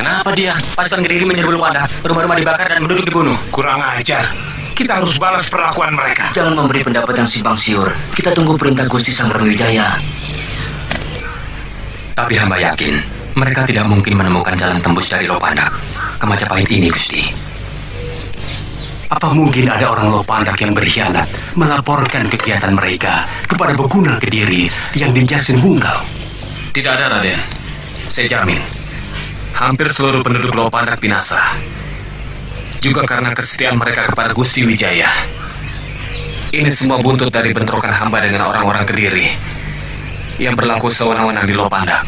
Kenapa dia? Pasukan Kediri menyerbu Lopandak, rumah-rumah dibakar dan penduduk dibunuh. Kurang ajar. Kita harus balas perlakuan mereka. Jangan memberi pendapat yang simpang siur. Kita tunggu perintah Gusti Sang Brawijaya. Tapi hamba yakin mereka tidak mungkin menemukan jalan tembus dari Lopandak ke Majapahit ini, Gusti. Apa mungkin ada orang Lopandak yang berkhianat melaporkan kegiatan mereka kepada Beguna Kediri yang di Jasin Bungkal? Tidak ada, Raden. Saya jamin. Hampir seluruh penduduk Lopandak binasa. Juga karena kesetiaan mereka kepada Gusti Wijaya. Ini semua buntut dari bentrokan hamba dengan orang-orang Kediri yang berlaku sewenang-wenang di Lopandak.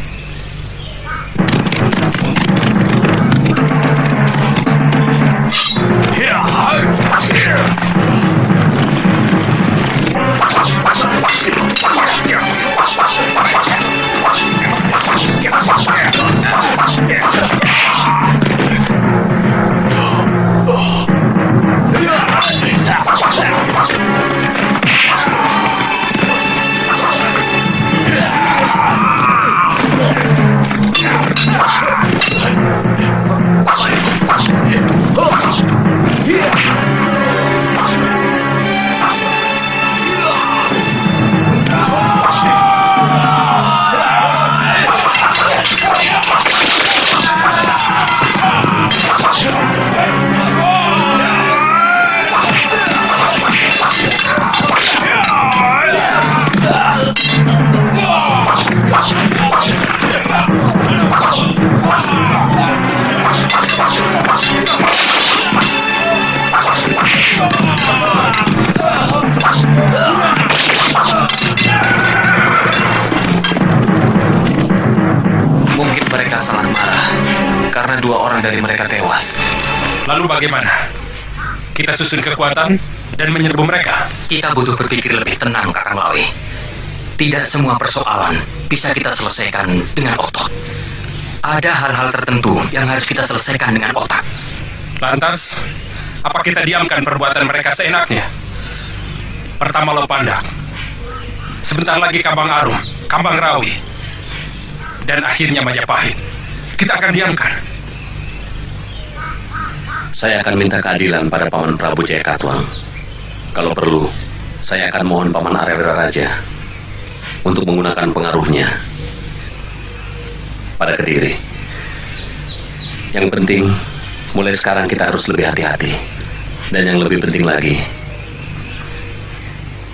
Mungkin mereka salah marah karena 2 orang dari mereka tewas. Lalu bagaimana? Kita susun kekuatan dan menyerbu mereka? Kita butuh berpikir lebih tenang, Kakang Lawi. Tidak semua persoalan bisa kita selesaikan dengan otot. Ada hal-hal tertentu yang harus kita selesaikan dengan otak. Lantas, apa kita diamkan perbuatan mereka seenaknya? Pertama Lopandak, sebentar lagi Kambang Arum, Kambang Rawi, dan akhirnya Majapahit. Kita akan diamkan. Saya akan minta keadilan pada Paman Prabu Jaya Katuang. Kalau perlu, saya akan mohon Paman Arya Raja untuk menggunakan pengaruhnya pada Kediri. Yang penting, mulai sekarang kita harus lebih hati-hati. Dan yang lebih penting lagi,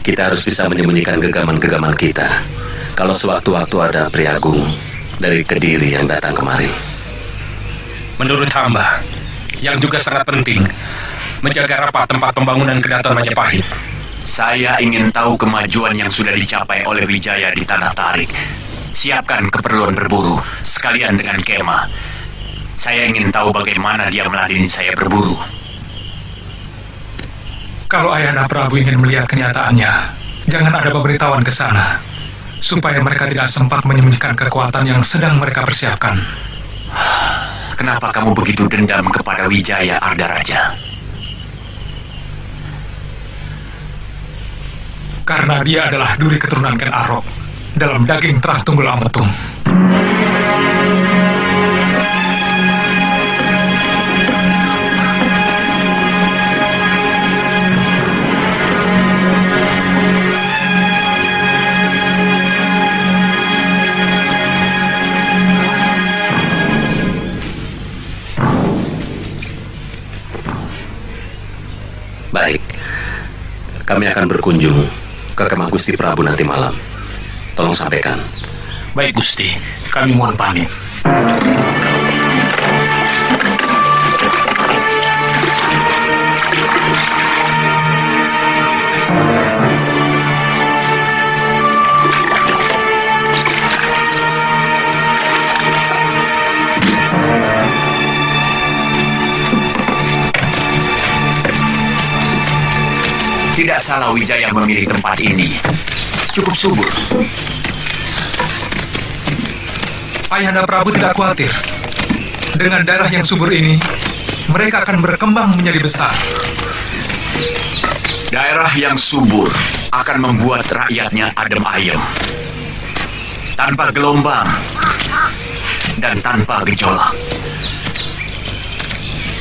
kita harus bisa menyembunyikan gegaman-gegaman kita kalau sewaktu-waktu ada Priagung dari Kediri yang datang kemari. Menurut hamba, yang juga sangat penting, menjaga rapat tempat pembangunan Kedaton Majapahit. Saya ingin tahu kemajuan yang sudah dicapai oleh Wijaya di Tanah Tarik. Siapkan keperluan berburu, sekalian dengan kemah. Saya ingin tahu bagaimana dia meladeni saya berburu. Kalau Ayahanda Prabu ingin melihat kenyataannya, jangan ada pemberitahuan ke sana, supaya mereka tidak sempat menyembunyikan kekuatan yang sedang mereka persiapkan. Kenapa kamu begitu dendam kepada Wijaya Ardaraja? Karena dia adalah duri keturunan Ken Arok dalam daging Trah Tunggul Ametung. Baik, kami akan berkunjung ke kemah Gusti Prabu nanti malam. Tolong sampaikan. Baik Gusti, kami mohon pamit. Tidak salah Wijaya memilih tempat ini. Cukup subur. Ayahanda Prabu tidak khawatir. Dengan darah yang subur ini, mereka akan berkembang menjadi besar. Daerah yang subur akan membuat rakyatnya adem ayem, tanpa gelombang dan tanpa gejolak.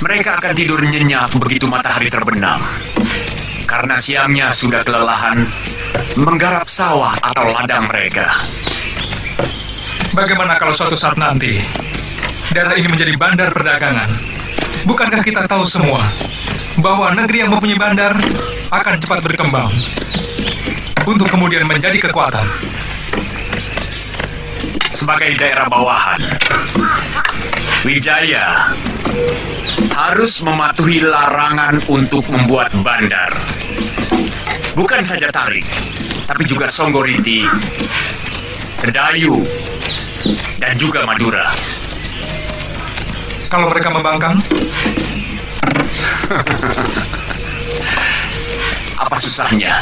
Mereka akan tidur nyenyak begitu matahari terbenam. Karena siangnya sudah kelelahan menggarap sawah atau ladang mereka. Bagaimana kalau suatu saat nanti daerah ini menjadi bandar perdagangan? Bukankah kita tahu semua bahwa negeri yang mempunyai bandar akan cepat berkembang untuk kemudian menjadi kekuatan? Sebagai daerah bawahan, Wijaya harus mematuhi larangan untuk membuat bandar. Bukan saja Tarik, tapi juga Songgoriti, Sedayu, dan juga Madura. Kalau mereka membangkang, apa susahnya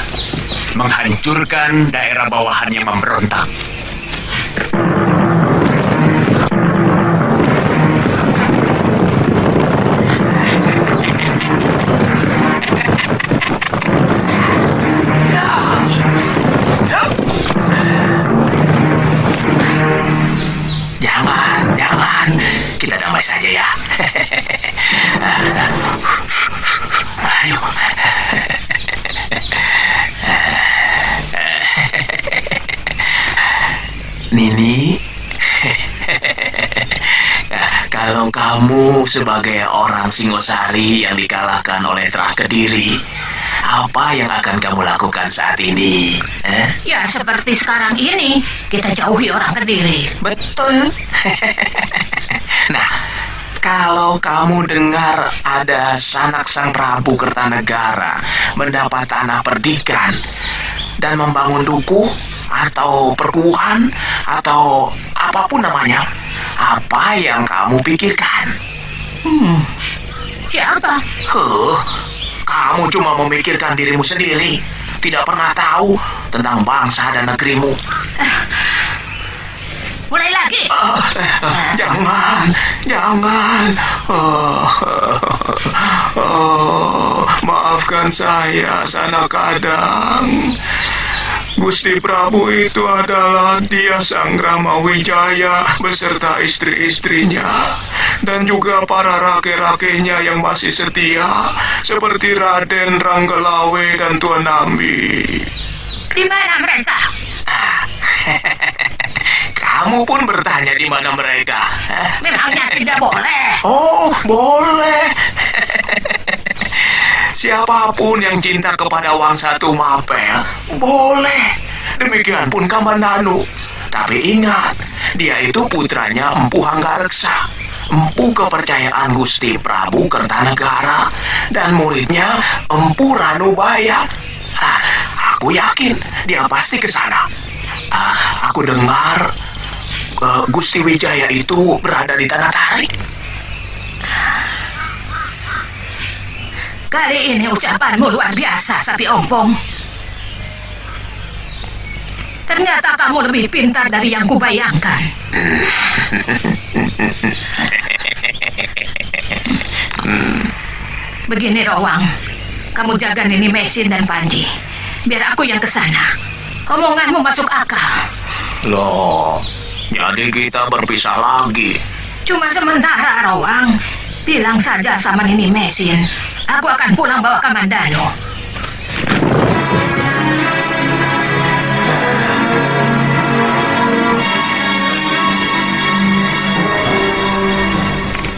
menghancurkan daerah bawahan yang memberontak? Jangan. Kita damai saja ya. Ayo. Nini, kalau kamu sebagai orang Singosari yang dikalahkan oleh Trah Kediri, apa yang akan kamu lakukan saat ini? Ya seperti sekarang ini, kita jauhi orang Kediri. Betul. Nah, kalau kamu dengar ada sanak sang Prabu Kertanegara mendapat tanah perdikan dan membangun dukuh atau perkuhan atau apapun namanya, apa yang kamu pikirkan? Siapa? Kamu cuma memikirkan dirimu sendiri, tidak pernah tahu tentang bangsa dan negerimu. Mulai lagi. Jangan. Maafkan saya, Sanak Kadang. Gusti Prabu itu adalah dia Sang Rama Wijaya beserta istri-istrinya dan juga para rake-rakenya yang masih setia seperti Raden Ranggelawe dan Tuan Nambi. Di mana mereka? Kamu pun bertanya di mana mereka? Memangnya tidak boleh? Oh, boleh. Siapapun yang cinta kepada Wangsa Tumapel, boleh. Demikian pun Kamandanu. Tapi ingat, dia itu putranya Empu Hanggareksa, empu kepercayaan Gusti Prabu Kertanegara, dan muridnya Empu Ranubaya. Aku yakin dia pasti ke sana. Aku dengar Gusti Wijaya itu berada di Tanah Tarik. Kali ini ucapanmu luar biasa, Sapi Ompong. Ternyata kamu lebih pintar dari yang kubayangkan. Begini, Rowang. Kamu jaga Nini Mesin dan Panji. Biar aku yang ke sana. Omonganmu masuk akal. Loh, jadi kita berpisah lagi. Cuma sementara, Rowang. Bilang saja sama Nini Mesin. Aku akan pulang bawa Kamandanu.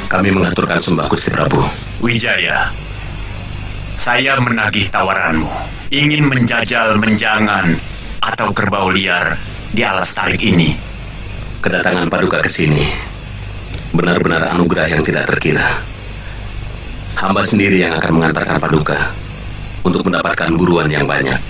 Kami mengaturkan sembah Gusti Prabu. Wijaya, saya menagih tawaranmu. Ingin menjajal menjangan atau kerbau liar di alas tarik ini. Kedatangan Paduka ke sini benar-benar anugerah yang tidak terkira. Hamba sendiri yang akan mengantarkan Paduka untuk mendapatkan buruan yang banyak.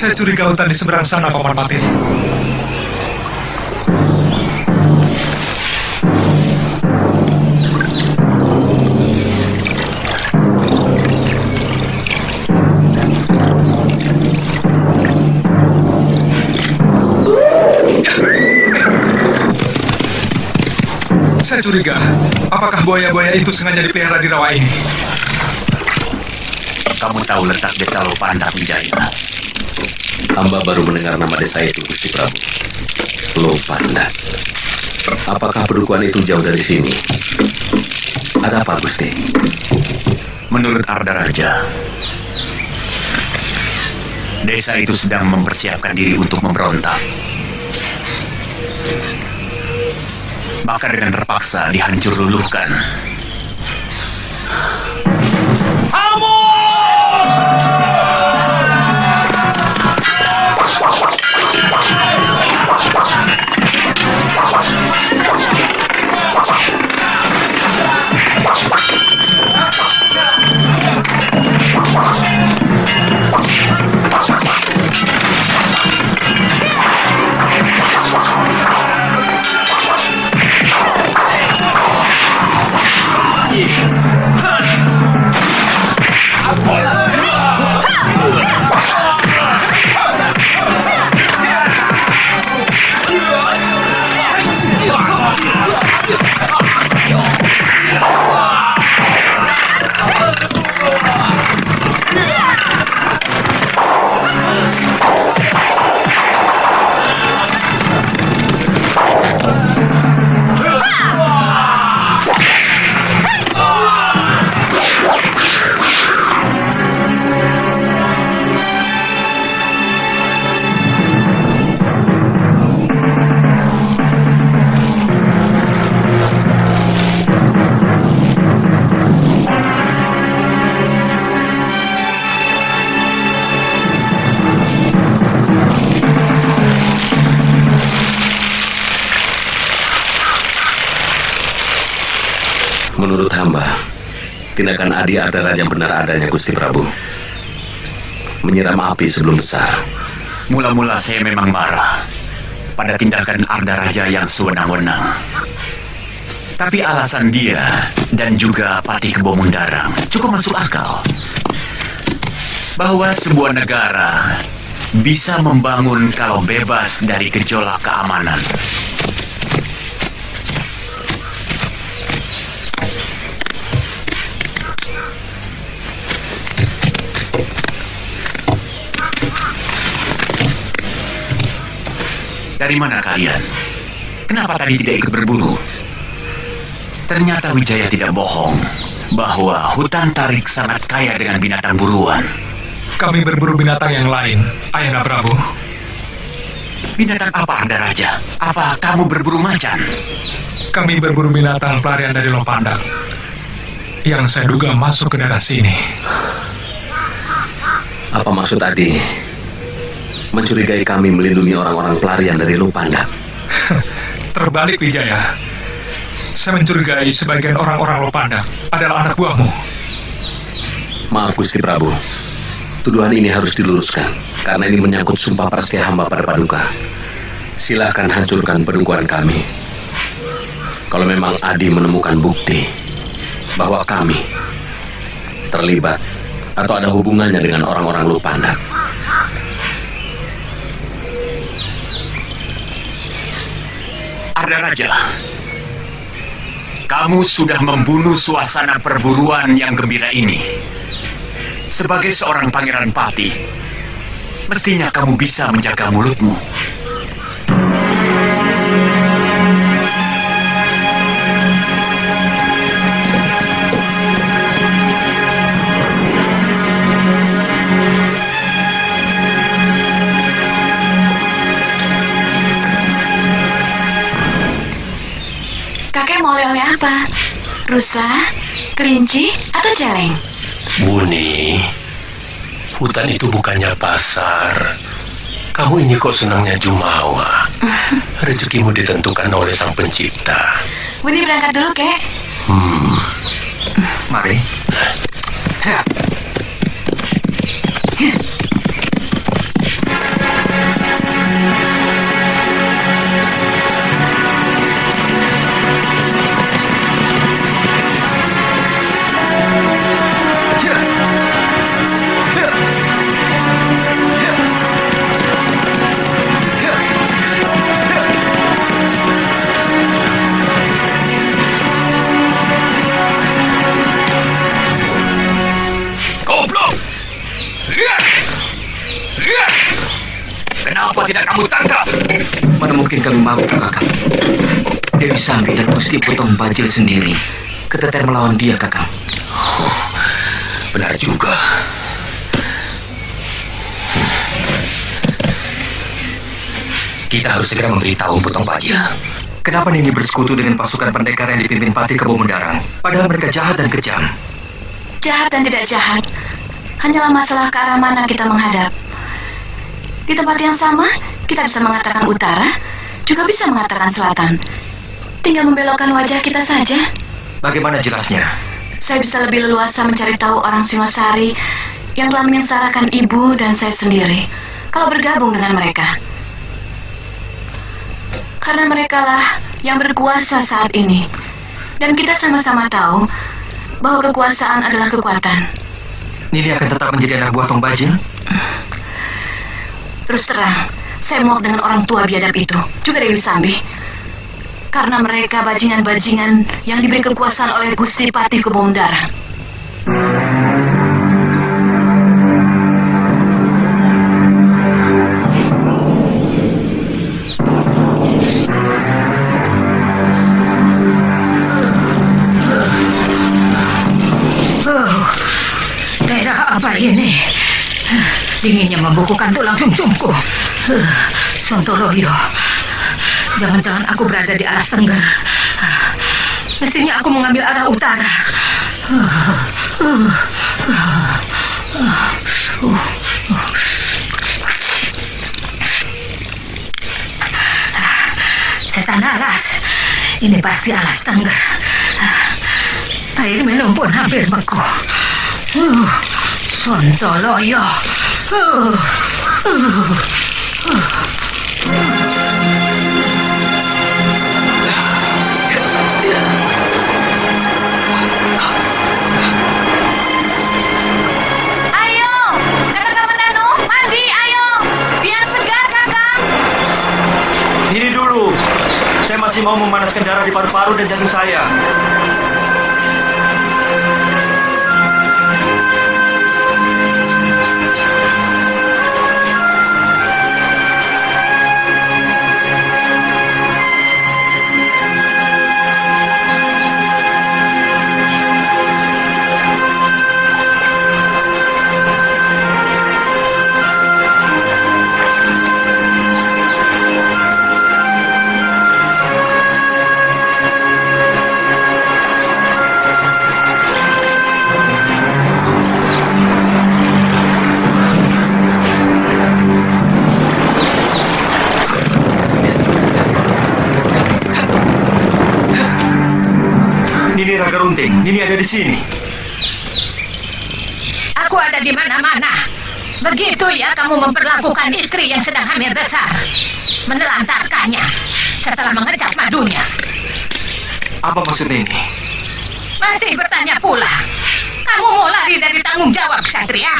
saya curiga hutan di seberang sana, Paman Pati. Saya curiga, apakah buaya-buaya itu sengaja dipelihara di rawa ini? Kamu tahu letak desa Lopandak, Wijaya? Hamba baru mendengar nama desa itu, Gusti Prabu. Lopandak. Apakah pedukuhan itu jauh dari sini? Ada apa, Gusti? Menurut Arda Raja, desa itu sedang mempersiapkan diri untuk memberontak. Bahkan dengan terpaksa dihancur luluhkan. Menurut hamba, tindakan Adi Arda Raja benar adanya, Gusti Prabu. Menyiram api sebelum besar. Mula-mula saya memang marah pada tindakan Arda Raja yang sewenang-wenang. Tapi alasan dia dan juga Patih Kebo Mundarang cukup masuk akal. Bahwa sebuah negara bisa membangun kalau bebas dari gejolak keamanan. Dari mana kalian? Kenapa tadi tidak ikut berburu? Ternyata Wijaya tidak bohong bahwa hutan Tarik sangat kaya dengan binatang buruan. Kami berburu binatang yang lain, Ayahanda Prabu. Binatang apa, Arda Raja? Apa kamu berburu macan? Kami berburu binatang pelarian dari Lopandak yang saya duga masuk ke daerah sini. Apa maksud Adi? Mencurigai kami melindungi orang-orang pelarian dari Lopandak. Terbalik, Wijaya. Saya mencurigai sebagian orang-orang Lopandak adalah anak buahmu. Maaf, Gusti Prabu. Tuduhan ini harus diluruskan, karena ini menyangkut sumpah prastia hamba pada Paduka. Silahkan hancurkan pedukuhan kami. Kalau memang Adi menemukan bukti bahwa kami terlibat atau ada hubungannya dengan orang-orang Lopandak, Arda Raja, kamu sudah membunuh suasana perburuan yang gembira ini. Sebagai seorang pangeran Patih, mestinya kamu bisa menjaga mulutmu. Kakek mau oleh-oleh apa? Rusa, kelinci, atau celeng? Buni, hutan itu bukannya pasar. Kamu ini kok senangnya jumawa. Rezekimu ditentukan oleh Sang Pencipta. Buni berangkat dulu, Kek. Mari. Mana mungkin kami mampu, Kakang? Dewi Sambi dan Gusti Potong Bajil sendiri keteter melawan dia, Kakang. Benar juga. Kita harus segera memberitahu Potong Bajil. Kenapa Nini bersekutu dengan pasukan pendekar yang dipimpin Patih Kebo Mendarang? Padahal mereka jahat dan kejam. Jahat dan tidak jahat hanyalah masalah ke arah mana kita menghadap. Di tempat yang sama, kita bisa mengatakan utara, juga bisa mengatakan selatan. Tinggal membelokkan wajah kita saja. Bagaimana jelasnya? Saya bisa lebih leluasa mencari tahu orang Singosari yang telah menyengsarakan ibu dan saya sendiri kalau bergabung dengan mereka. Karena merekalah yang berkuasa saat ini. Dan kita sama-sama tahu bahwa kekuasaan adalah kekuatan. Nini akan tetap menjadi anak buah Tong Bajil? Terus terang, saya muak dengan orang tua biadab itu, juga Dewi Sambi. Karena mereka bajingan-bajingan yang diberi kekuasaan oleh Gusti Patih Kebo Mendarang. Daerah apa ini? Dinginnya membukukan tulang sumsumku. Sontoloyo. Jangan-jangan aku berada di alas tenggara. Mestinya aku mengambil arah utara. Setan alas. Ini pasti alas tenggara. Air minum pun hampir beku. Sontoloyo. Ayo, kata Kamandanu, mandi, ayo. Biar segar, Kakang. Nini dulu. Saya masih mau memanaskan darah di paru-paru dan jantung saya. Nini Raga Runting, Nini ada di sini. Aku ada di mana-mana. Begitu ya kamu memperlakukan istri yang sedang hamil besar. Menelantarkannya setelah mengerjap madunya. Apa maksudnya ini? Masih bertanya pula. Kamu mau lari dari tanggung jawab, Satria?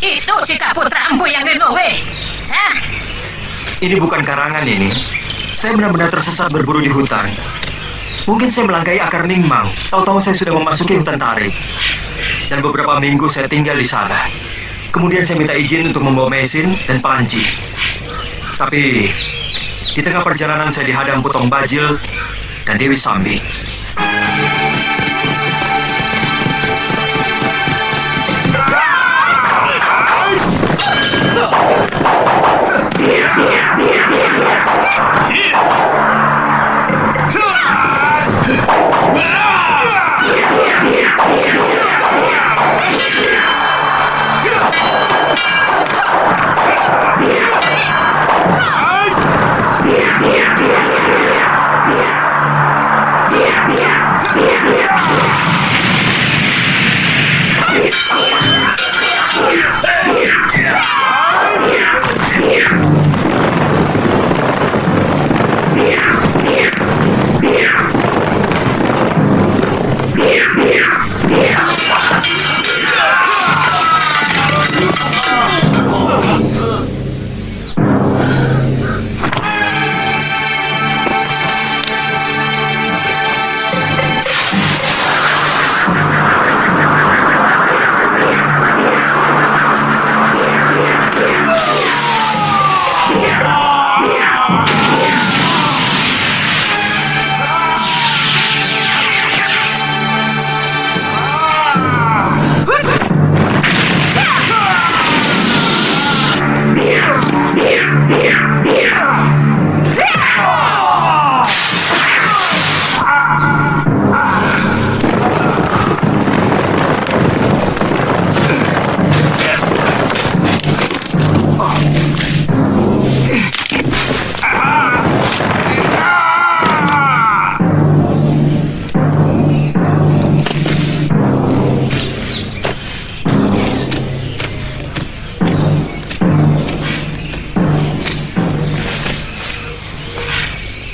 Itu sikap putra empu yang Renowe. Hah? Ini bukan karangan ini. Saya benar-benar tersesat berburu di hutan. Mungkin saya melangkahi akar Ningmang. Tahu-tahu saya sudah memasuki hutan tarik. Dan beberapa minggu saya tinggal di sana. Kemudian saya minta izin untuk membawa mesin dan panci. Tapi di tengah perjalanan saya dihadang Potong Bajil dan Dewi Sambi.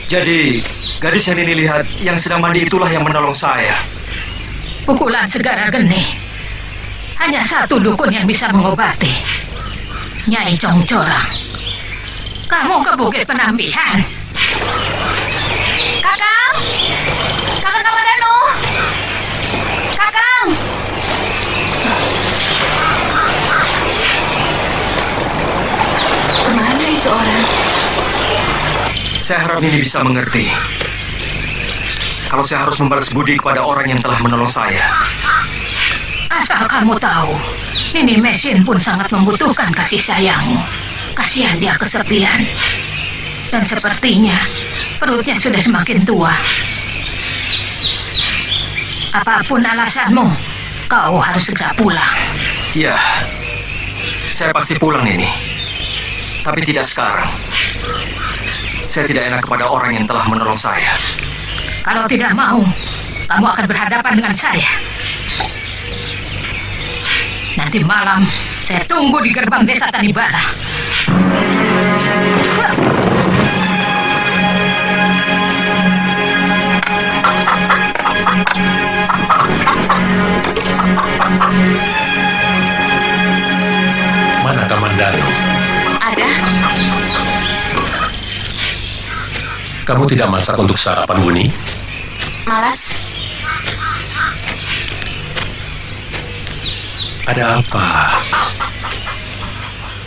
Jadi, gadis yang ini lihat yang sedang mandi itulah yang menolong saya. Pukulan segara geni. Hanya satu dukun yang bisa mengobati. Nyai Congcorang. Kamu ke Bukit Penambihan. Kakang! Kakang Kamandanu! Kakang! Kemana itu orang? Saya harap Nini bisa mengerti. Kalau saya harus membalas budi kepada orang yang telah menolong saya. Asal kamu tahu, Nini Mesin pun sangat membutuhkan kasih sayangmu. Kasihan dia kesepian. Dan sepertinya perutnya sudah semakin tua. Apapun alasanmu, kau harus segera pulang. Iya, saya pasti pulang ini. Tapi tidak sekarang. Saya tidak enak kepada orang yang telah menolong saya. Kalau tidak mau, kamu akan berhadapan dengan saya. Nanti malam, saya tunggu di gerbang desa Tanibala. Mana Kamandanu? Ada. Kamu tidak masak untuk sarapan, Buni? Malas. Ada apa?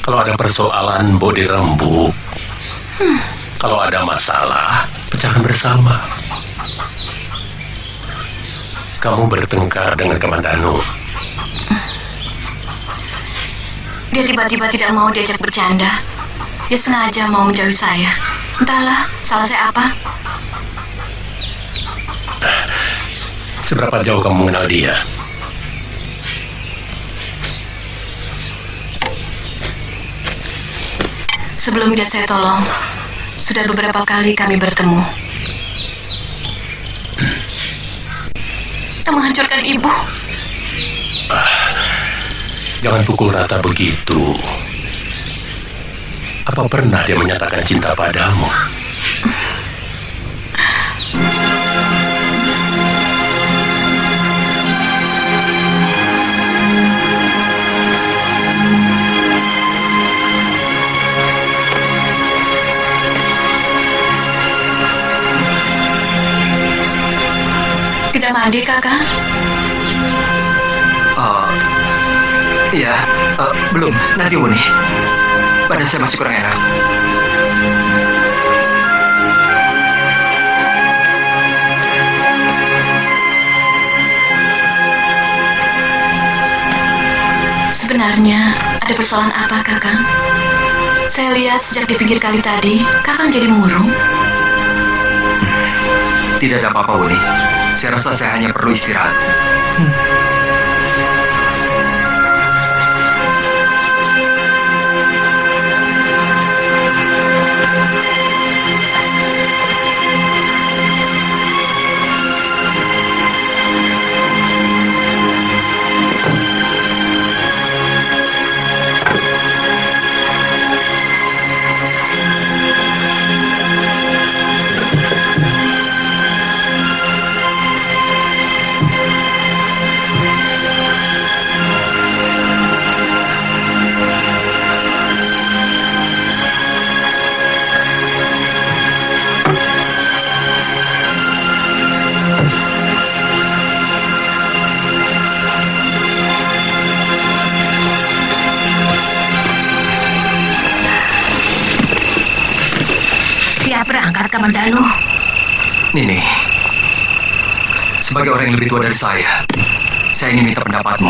Kalau ada persoalan, bawa dirembuk. Kalau ada masalah, pecahkan bersama. Kamu bertengkar dengan Kamandanu. Dia tiba-tiba tidak mau diajak bercanda. Dia sengaja mau menjauhi saya. Entahlah, salah saya apa? Seberapa jauh kamu mengenal dia? Sebelum dia saya tolong, sudah beberapa kali kami bertemu. Yang menghancurkan ibu. Jangan pukul rata begitu. Apa pernah dia menyatakan cinta padamu? Tidak mandi, Kakak? Iya, belum. Nanti Uni. Badan saya masih kurang enak. Sebenarnya ada persoalan apa, Kakang? Saya lihat sejak di pinggir kali tadi, Kakang jadi murung. Tidak ada apa-apa, Uni. Saya rasa saya hanya perlu istirahat. Berangkat, Kamandanu. Nini, sebagai orang yang lebih tua dari saya ingin minta pendapatmu.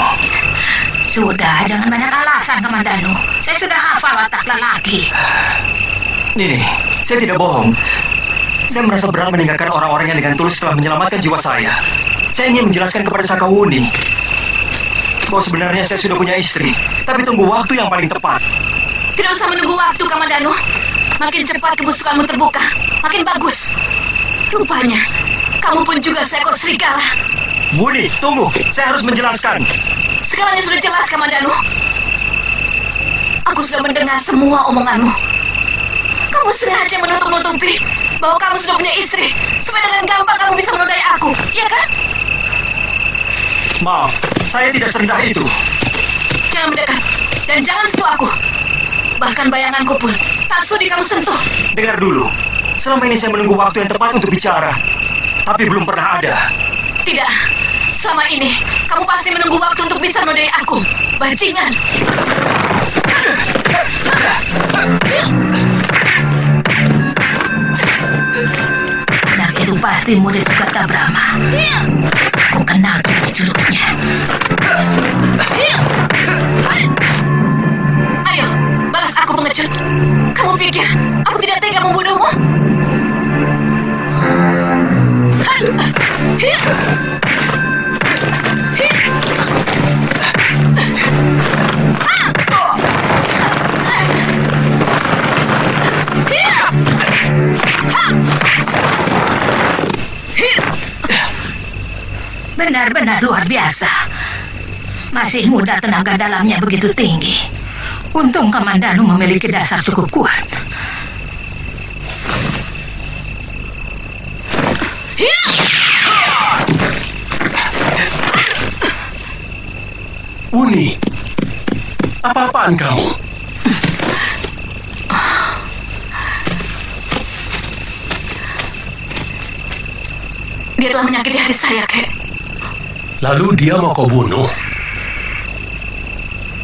Sudah, jangan banyak alasan, Kamandanu. Saya sudah hafal watak lelaki. Nini, saya tidak bohong. Saya merasa berat meninggalkan orang-orang yang dengan tulus telah menyelamatkan jiwa saya. Saya ingin menjelaskan kepada Sakawuni bahwa sebenarnya saya sudah punya istri, tapi tunggu waktu yang paling tepat. Tidak usah menunggu waktu, Kamandanu. Makin cepat kebusukanmu terbuka, makin bagus. Rupanya, kamu pun juga seekor serigala. Budi, tunggu. Saya harus menjelaskan. Segalanya sudah jelas, Kamandanu. Aku sudah mendengar semua omonganmu. Kamu sengaja menutup-nutupi bahwa kamu sudah punya istri, supaya dengan gampang kamu bisa menodai aku, iya kan? Maaf, saya tidak serendah itu. Jangan mendekat, dan jangan sentuh aku. Bahkan bayanganku pun tak sudi kamu sentuh. Dengar dulu, selama ini saya menunggu waktu yang tepat untuk bicara, tapi belum pernah ada. Tidak, selama ini kamu pasti menunggu waktu untuk bisa menodai aku, bajingan. Anak itu pasti murid Sugata Brahma. Aku kenal jurus-jurusnya. Ayo, balas aku pengecut. Kamu pikir aku tidak tega membunuhmu? Benar-benar luar biasa. Masih muda, tenaga dalamnya begitu tinggi. Untung Kamandanu memiliki dasar cukup kuat. Uni, apa-apaan kamu? Dia telah menyakiti hati saya, Kek. Lalu dia mau kau bunuh?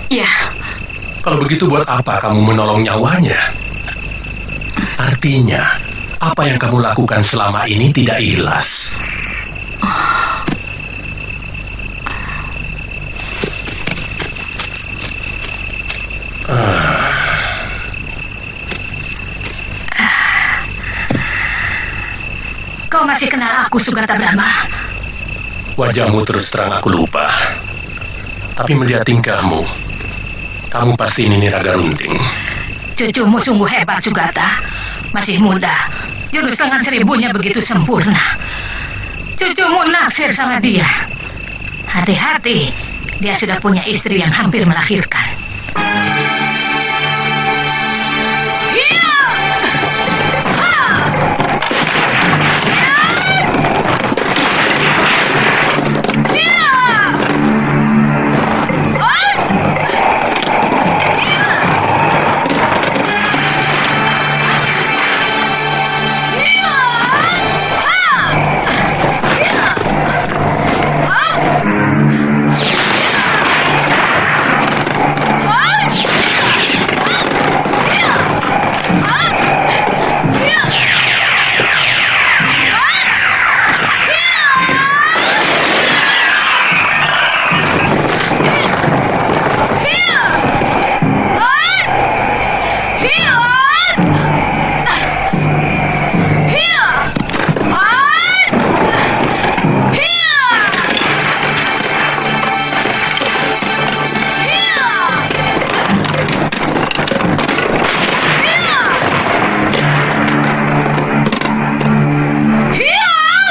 Iya. Kalau begitu buat apa kamu menolong nyawanya? Artinya, apa yang kamu lakukan selama ini tidak ikhlas. Kau masih kenal aku, Sugata Brahma? Wajahmu terus terang aku lupa. Tapi melihat tingkahmu, kamu pasti ini Raga Runting. Cucumu sungguh hebat, Sugata. Masih muda. Jurus lengan seribunya begitu sempurna. Cucumu naksir sama dia. Hati-hati, dia sudah punya istri yang hampir melahirkan.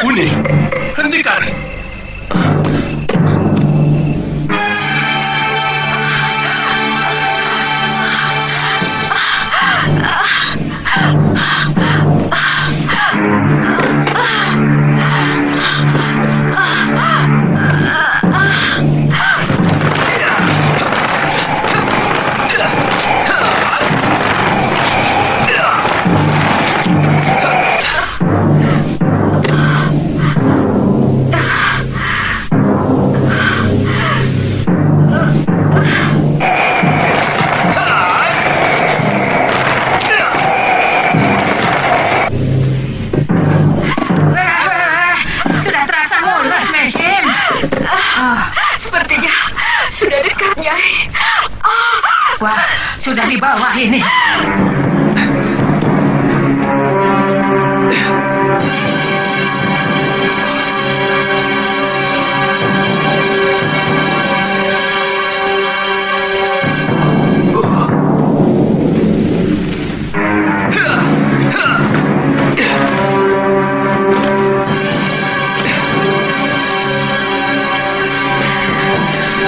Uni, hentikan! Sepertinya sudah dekat, Nyai. Wah, sudah di bawah ini.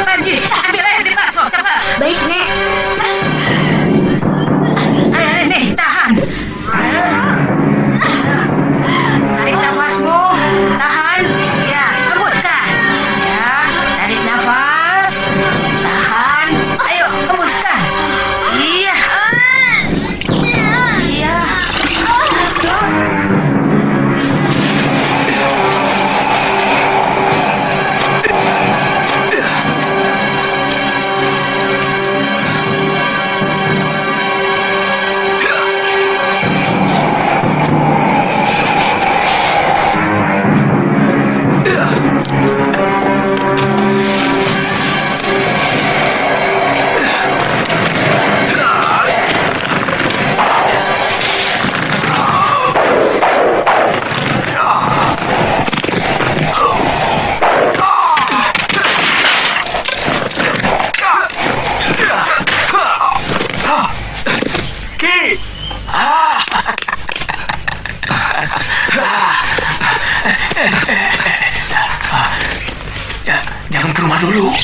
Panji, ambil air di baso, cepat. Baik, Nek. Ayo, rumah dulu.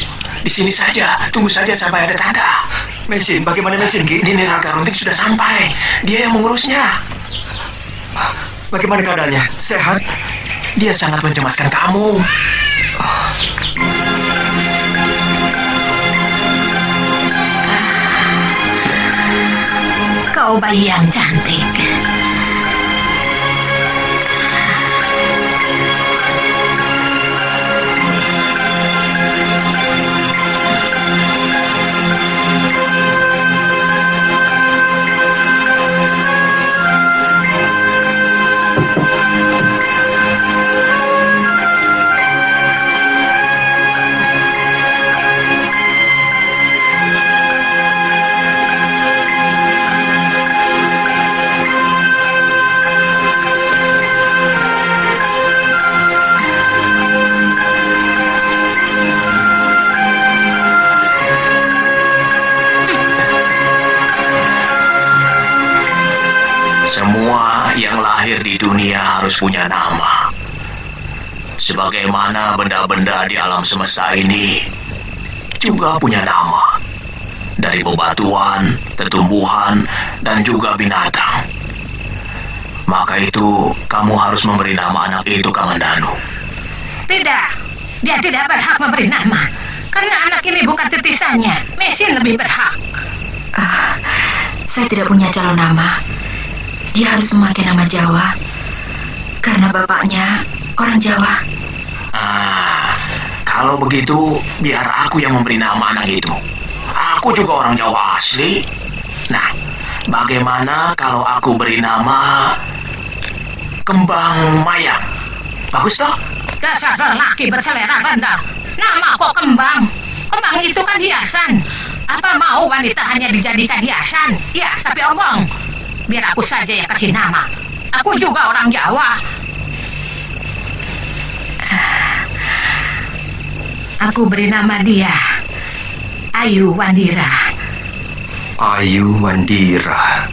Di sini saja, tunggu saja sampai ada tanda. Mesin, bagaimana Mesin, Ki? Nini Raga Runting sudah sampai. Dia yang mengurusnya. Bagaimana keadaannya? Sehat? Dia sangat mencemaskan kamu. Kau bayi yang cantik. Semua yang lahir di dunia harus punya nama. Sebagaimana benda-benda di alam semesta ini juga punya nama. Dari bebatuan, tumbuhan, dan juga binatang. Maka itu kamu harus memberi nama anak itu, Kamandanu. Tidak, dia tidak berhak memberi nama. Karena anak ini bukan titisannya. Mesin lebih berhak. Saya tidak punya calon nama. Dia harus memakai nama Jawa. Karena bapaknya orang Jawa. Kalau begitu, biar aku yang memberi nama anak itu. Aku juga orang Jawa asli. Nah, bagaimana kalau aku beri nama Kembang Mayang? Bagus toh? Dasar lelaki berselera rendah. Nama kok Kembang? Kembang itu kan hiasan. Apa mau wanita hanya dijadikan hiasan? Ya, sapi omong. Biar aku saja yang kasih nama. Aku juga orang Jawa. Aku beri nama dia Ayu Wandira. Ayu Wandira.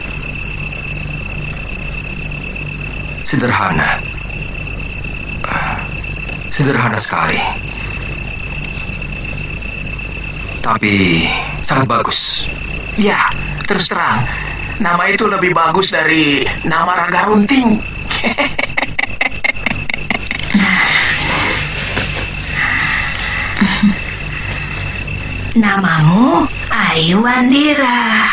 Sederhana. Sederhana sekali. Tapi sangat bagus. Ya, terus terang. Nama itu lebih bagus dari nama Raga Runting. Namamu Ayu Wandira.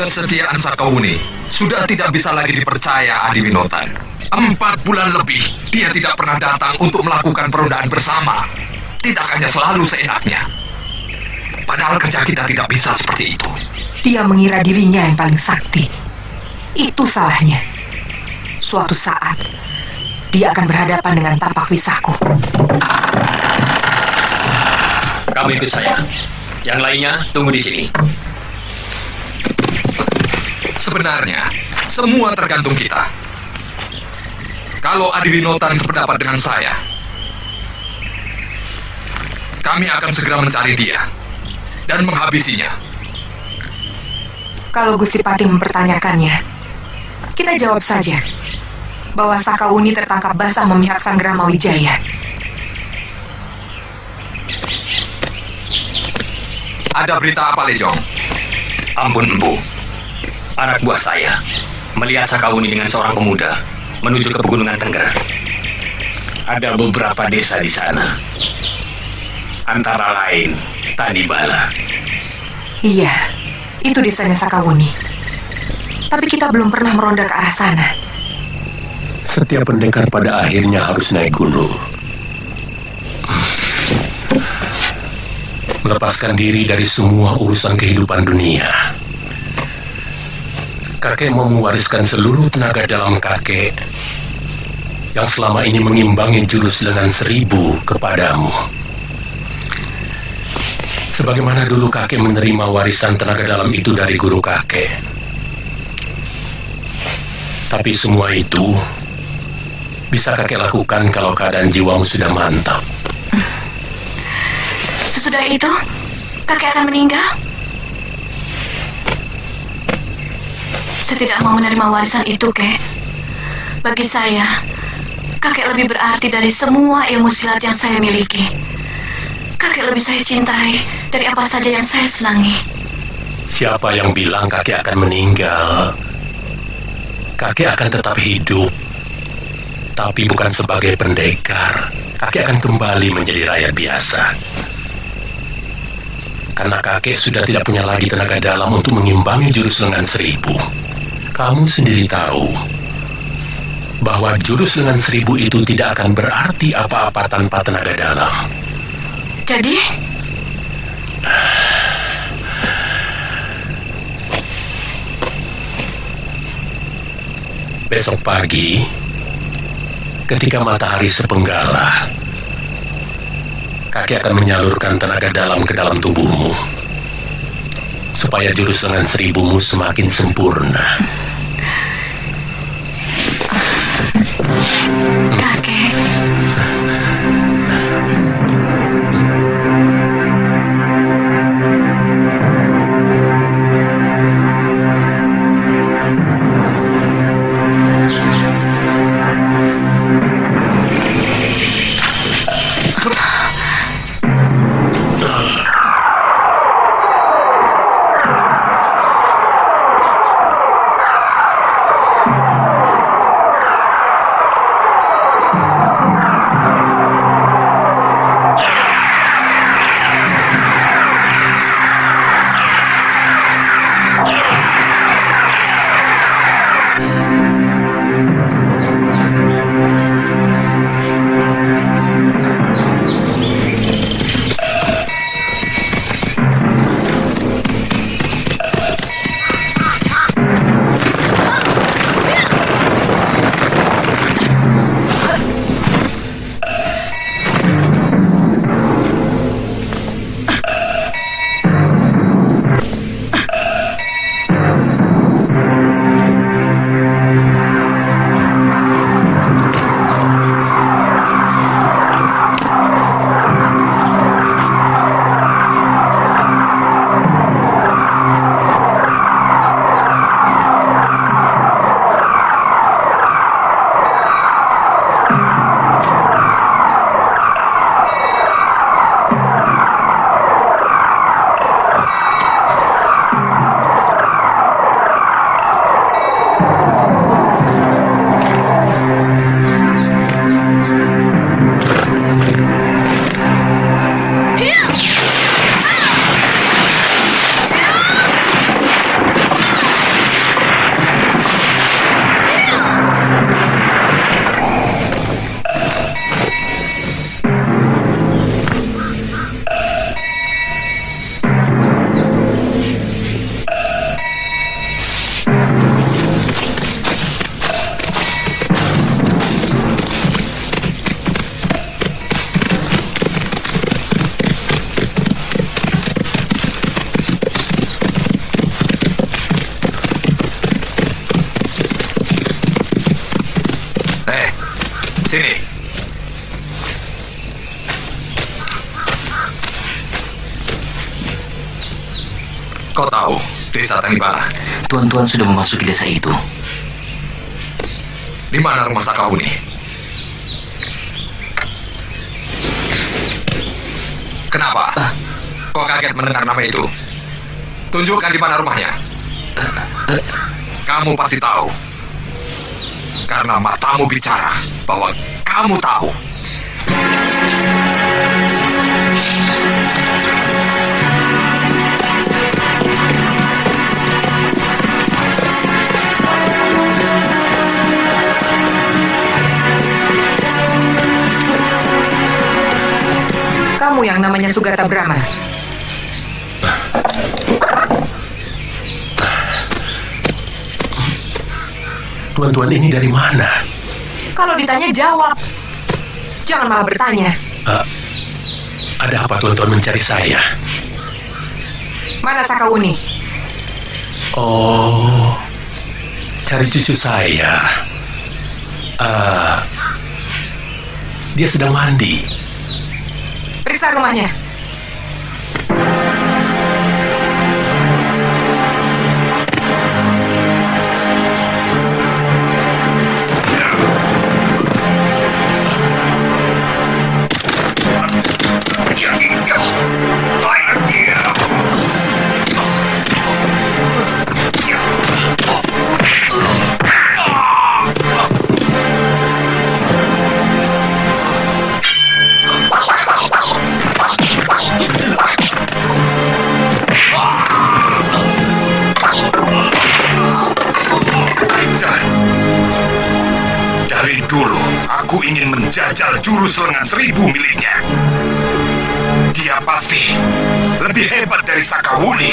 Kesetiaan Sakawuni sudah tidak bisa lagi dipercaya, Adi Winotan. 4 bulan lebih dia tidak pernah datang untuk melakukan perundaan bersama. Tidak hanya selalu seenaknya. Padahal kerja kita tidak bisa seperti itu. Dia mengira dirinya yang paling sakti. Itu salahnya. Suatu saat dia akan berhadapan dengan tapak Wisaku. Kamu ikut saya. Yang lainnya tunggu di sini. Sebenarnya semua tergantung kita. Kalau Adi Winotan sependapat dengan saya, kami akan segera mencari dia dan menghabisinya. Kalau Gusti Patih mempertanyakannya, kita jawab saja bahwa Sakawuni tertangkap basah memihak Sanggrama Wijaya. Ada berita apa, Lejong? Ampun, Empu. Anak buah saya melihat Sakawuni dengan seorang pemuda menuju ke Pegunungan Tengger. Ada beberapa desa di sana. Antara lain Tanibala. Iya, itu desanya Sakawuni. Tapi kita belum pernah meronda ke arah sana. Setiap pendekar pada akhirnya harus naik gunung. Melepaskan diri dari semua urusan kehidupan dunia. Kakek mau mewariskan seluruh tenaga dalam kakek yang selama ini mengimbangi jurus lengan 1000 kepadamu. Sebagaimana dulu kakek menerima warisan tenaga dalam itu dari guru kakek. Tapi semua itu bisa kakek lakukan kalau keadaan jiwamu sudah mantap. Sesudah itu, kakek akan meninggal? Saya tidak mau menerima warisan itu, Kek. Bagi saya, kakek lebih berarti dari semua ilmu silat yang saya miliki. Kakek lebih saya cintai dari apa saja yang saya senangi. Siapa yang bilang kakek akan meninggal? Kakek akan tetap hidup, tapi bukan sebagai pendekar. Kakek akan kembali menjadi rakyat biasa. Karena kakek sudah tidak punya lagi tenaga dalam untuk mengimbangi jurus lengan 1000. Kamu sendiri tahu bahwa jurus lengan 1000 itu tidak akan berarti apa-apa tanpa tenaga dalam. Jadi? Besok pagi, ketika matahari sepenggala, kakek akan menyalurkan tenaga dalam ke dalam tubuhmu, supaya jurus lengan 1000-mu semakin sempurna. Kakek. Sini. Kau tahu desa Tanibala? Tuan-tuan sudah memasuki desa itu. Di mana rumah Sakawuni? Kenapa? Kau kaget mendengar nama itu? Tunjukkan di mana rumahnya. Kamu pasti tahu. Karena matamu bicara bahwa kamu tahu. Kamu yang namanya Sugata Brahma. Tuan-tuan ini dari mana? Kalau ditanya jawab. Jangan malah bertanya. Ada apa tuan-tuan mencari saya? Mana Sakawuni? Oh, cari cucu saya. Dia sedang mandi. Periksa rumahnya. menjajal jurus lengan 1000 miliknya. Dia pasti lebih hebat dari Sakawuni.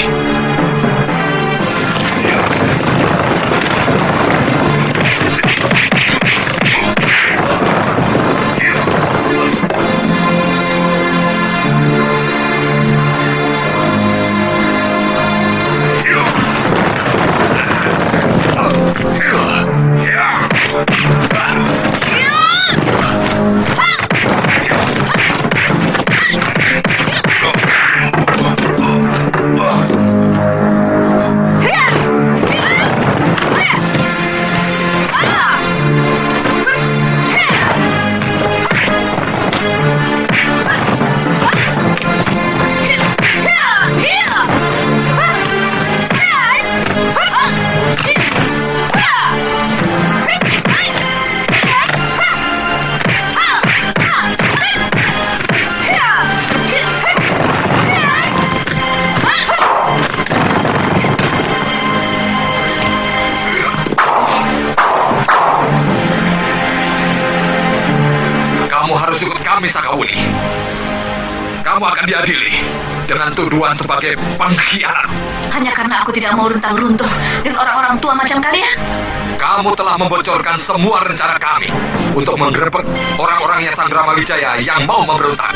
Kamu harus ikut kami, Sakawuni. Kamu akan diadili dengan tuduhan sebagai pengkhianat. Hanya karena aku tidak mau runtang-runtuh dengan orang-orang tua macam kalian. Kamu telah membocorkan semua rencana kami untuk menggerebek orang-orangnya Sanggrama Wijaya yang mau memberontak.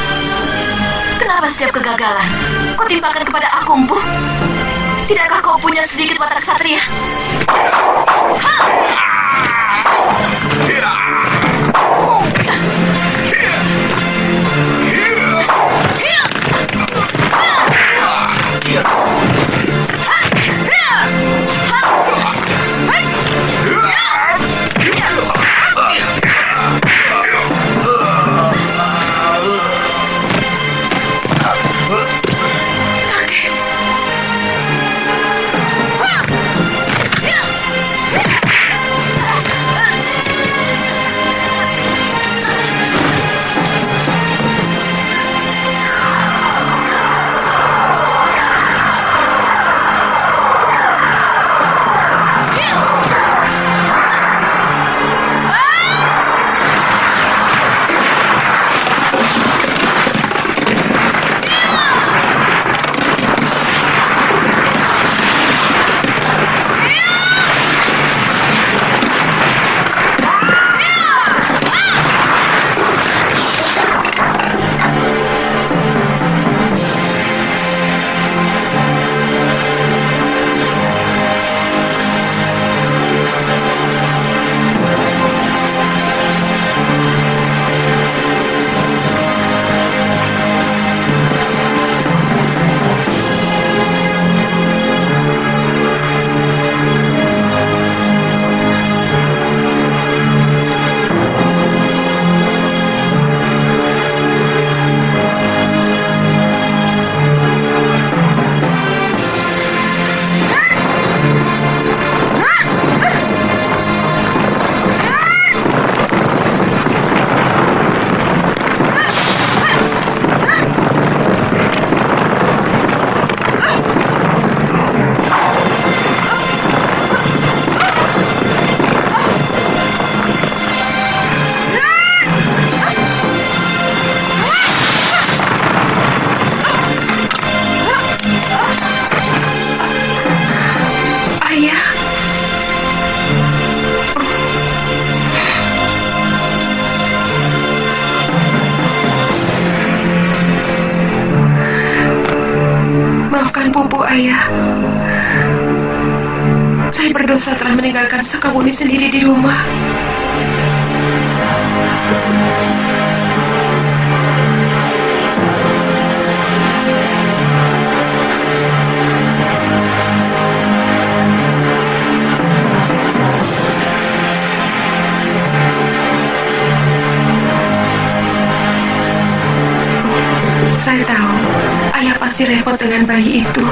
Kenapa setiap kegagalan kau timpakan kepada aku, Empu? Tidakkah kau punya sedikit watak satria? Maafkan Pupu, Ayah. Saya berdosa telah meninggalkan Sakawuni sendiri di rumah. Saya tahu, Ayah pasti repot dengan bayi itu.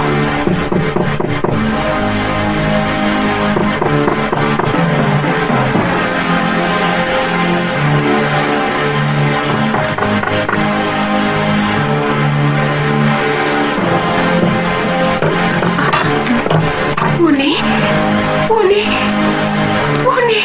Wuni, Wuni, Wuni.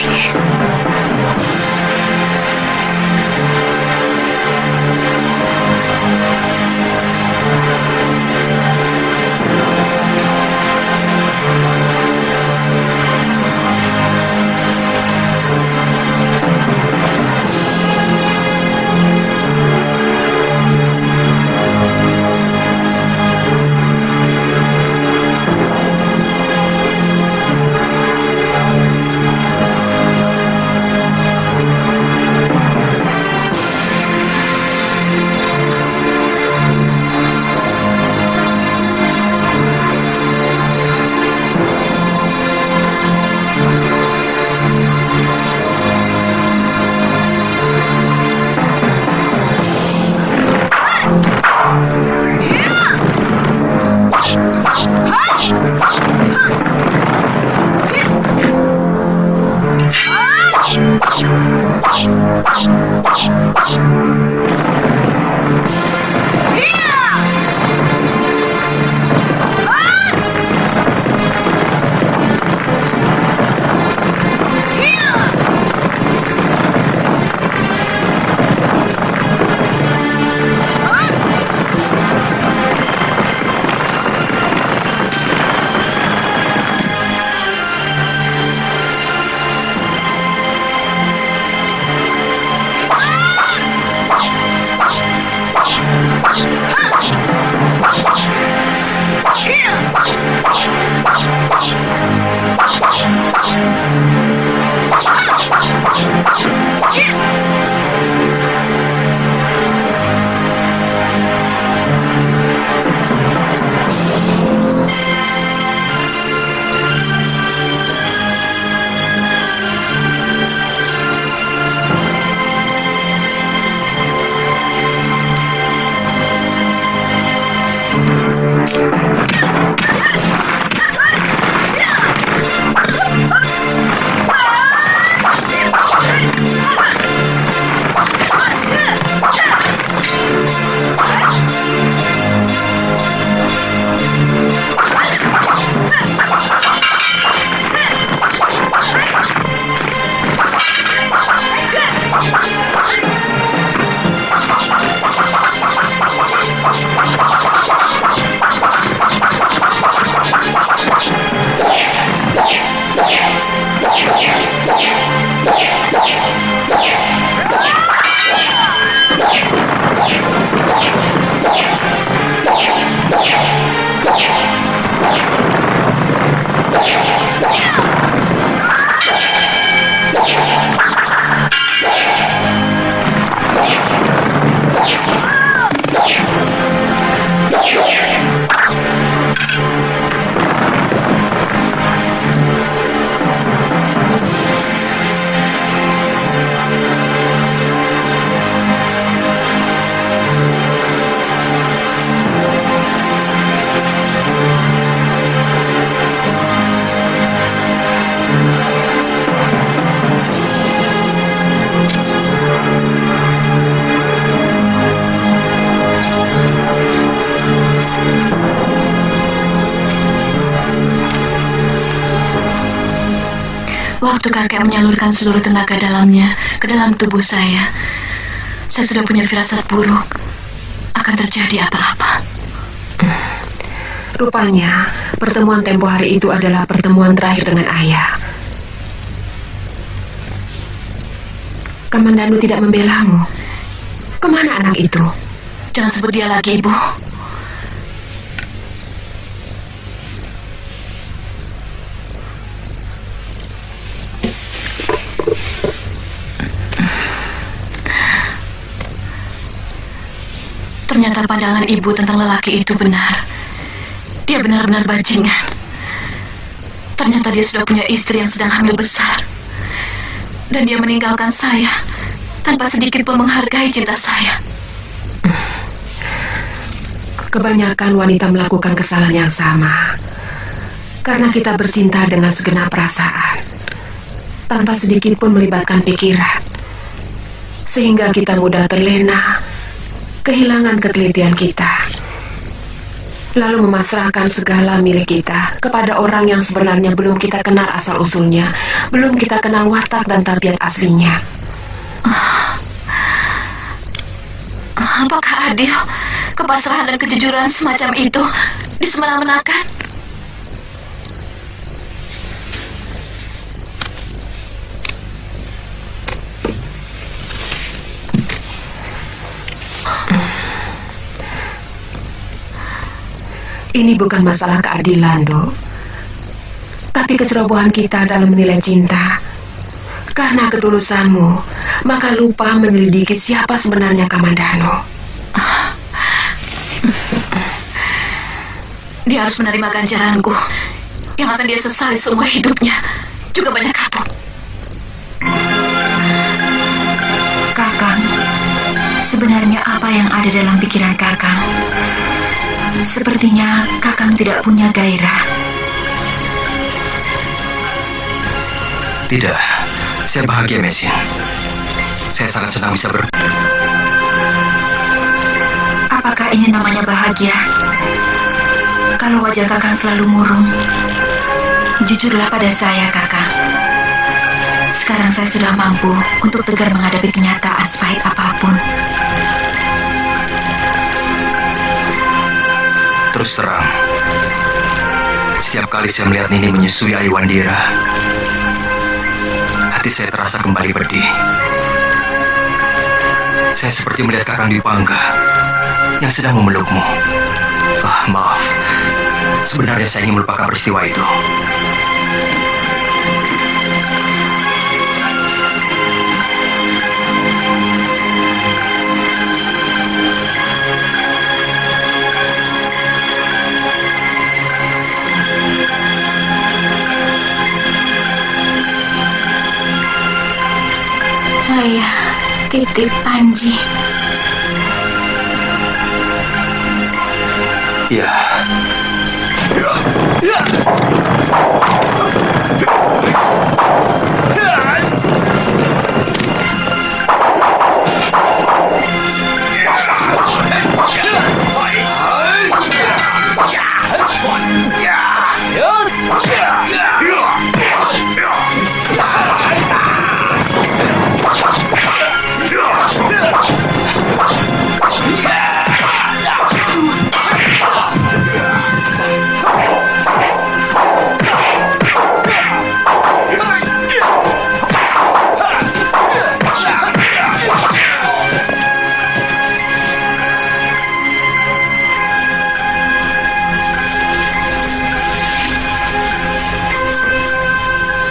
Waktu kakek menyalurkan seluruh tenaga dalamnya ke dalam tubuh saya sudah punya firasat buruk akan terjadi apa-apa. Rupanya, pertemuan tempo hari itu adalah pertemuan terakhir dengan ayah. Kamandanu tidak membelamu. Kemana anak itu? Jangan sebut dia lagi, Ibu. Ternyata pandangan ibu tentang lelaki itu benar. Dia benar-benar bajingan. Ternyata dia sudah punya istri yang sedang hamil besar. Dan dia meninggalkan saya tanpa sedikit pun menghargai cinta saya. Kebanyakan wanita melakukan kesalahan yang sama. Karena kita bercinta dengan segenap perasaan, tanpa sedikit pun melibatkan pikiran. Sehingga kita mudah terlena, kehilangan ketelitian kita, lalu memasrahkan segala milik kita kepada orang yang sebenarnya belum kita kenal asal-usulnya, belum kita kenal watak dan tabiat aslinya. Apakah adil kepasrahan dan kejujuran semacam itu disemena-menakan? Ini bukan masalah keadilan, Dok. Tapi kecerobohan kita dalam menilai cinta. Karena ketulusanmu, maka lupa menyelidiki siapa sebenarnya Kamandanu. Dia harus menerima ganjaranku yang akan dia sesali seumur hidupnya. Juga banyak kapuk. Kakang, sebenarnya apa yang ada dalam pikiran Kakang? Sepertinya Kakang tidak punya gairah. Tidak, saya bahagia, Mesin. Saya sangat senang bisa Apakah ini namanya bahagia? Kalau wajah Kakang selalu murung, jujurlah pada saya, Kakang. Sekarang saya sudah mampu untuk tegar menghadapi kenyataan sepahit apapun. Terus terang, setiap kali saya melihat Nini menyusui Aiwandira, hati saya terasa kembali berdih. Saya seperti melihat Kakang Dwi Pangga yang sedang memelukmu. Maaf, Sebenarnya saya ingin melupakan peristiwa itu. Saya titip Panji. Ya.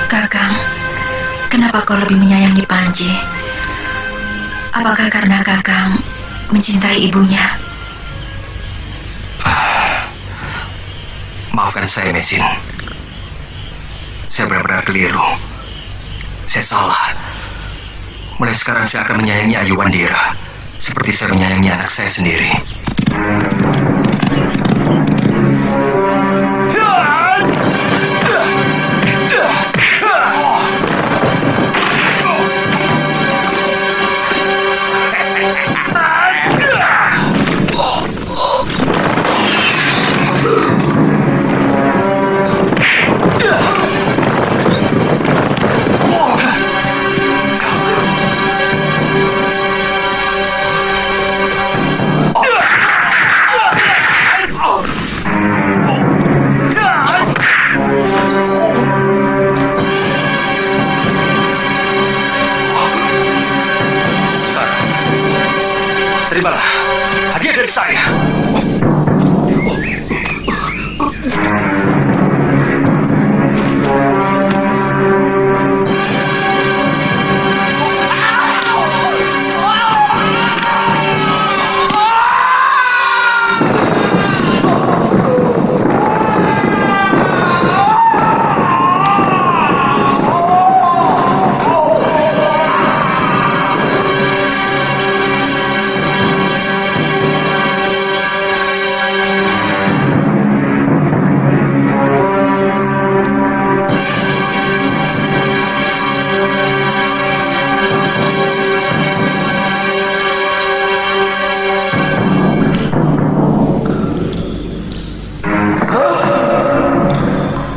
Kakang, kenapa kau lebih menyayangi Panji? Apakah karena Kakang mencintai ibunya? Maafkan saya, Mesin. Saya benar-benar keliru. Saya salah. Mulai sekarang saya akan menyayangi Ayu Wandira seperti saya menyayangi anak saya sendiri. Terimalah hadiah dari saya.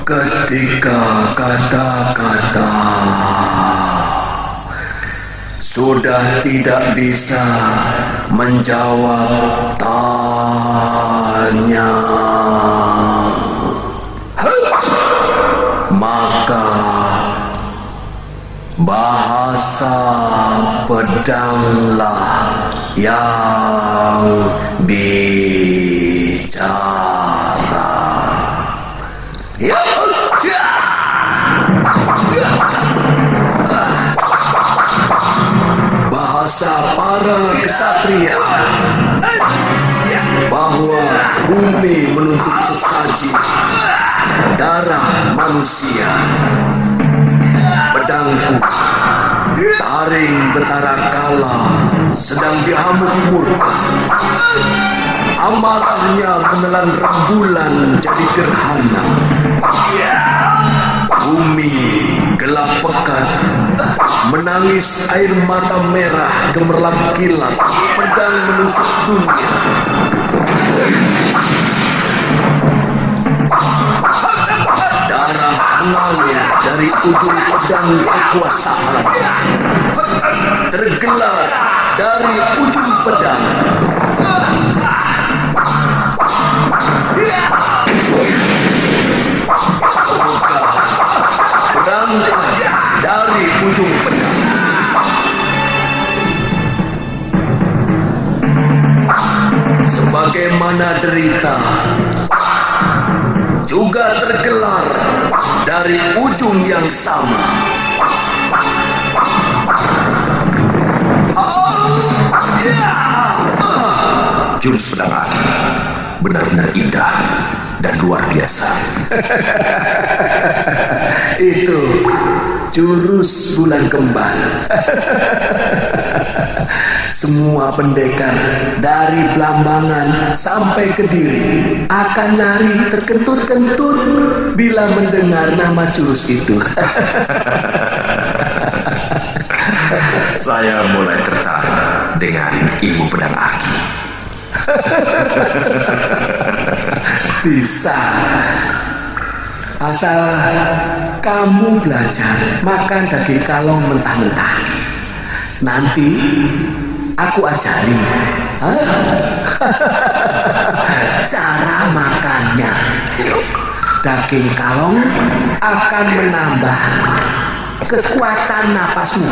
Ketika kata-kata sudah tidak bisa menjawab tanya, maka bahasa pedanglah yang bicara. Bahasa para kesatria bahwa bumi menuntut sesaji darah manusia. Pedangku taring betara kala sedang dihamuk murka. Amarahnya menelan rembulan jadi gerhana. Bumi gelap pekat, menangis air mata merah gemerlap kilat, pedang menusuk dunia. Darah mengalir dari ujung pedang kekuasaan, tergelar dari ujung pedang. Berangkat dari ujung pedang. Sebagaimana derita juga tergelar dari ujung yang sama. Jurus pedang Aki benar-benar indah dan luar biasa. Itu jurus bulan kembar. Semua pendekar dari Blambangan sampai Kediri akan lari terkentut-kentut bila mendengar nama jurus itu. Saya mulai tertarik dengan ilmu pedang Aki. Bisa, asal kamu belajar makan daging kalong mentah-mentah. Nanti aku ajari cara makannya. Daging kalong akan menambah kekuatan nafasmu.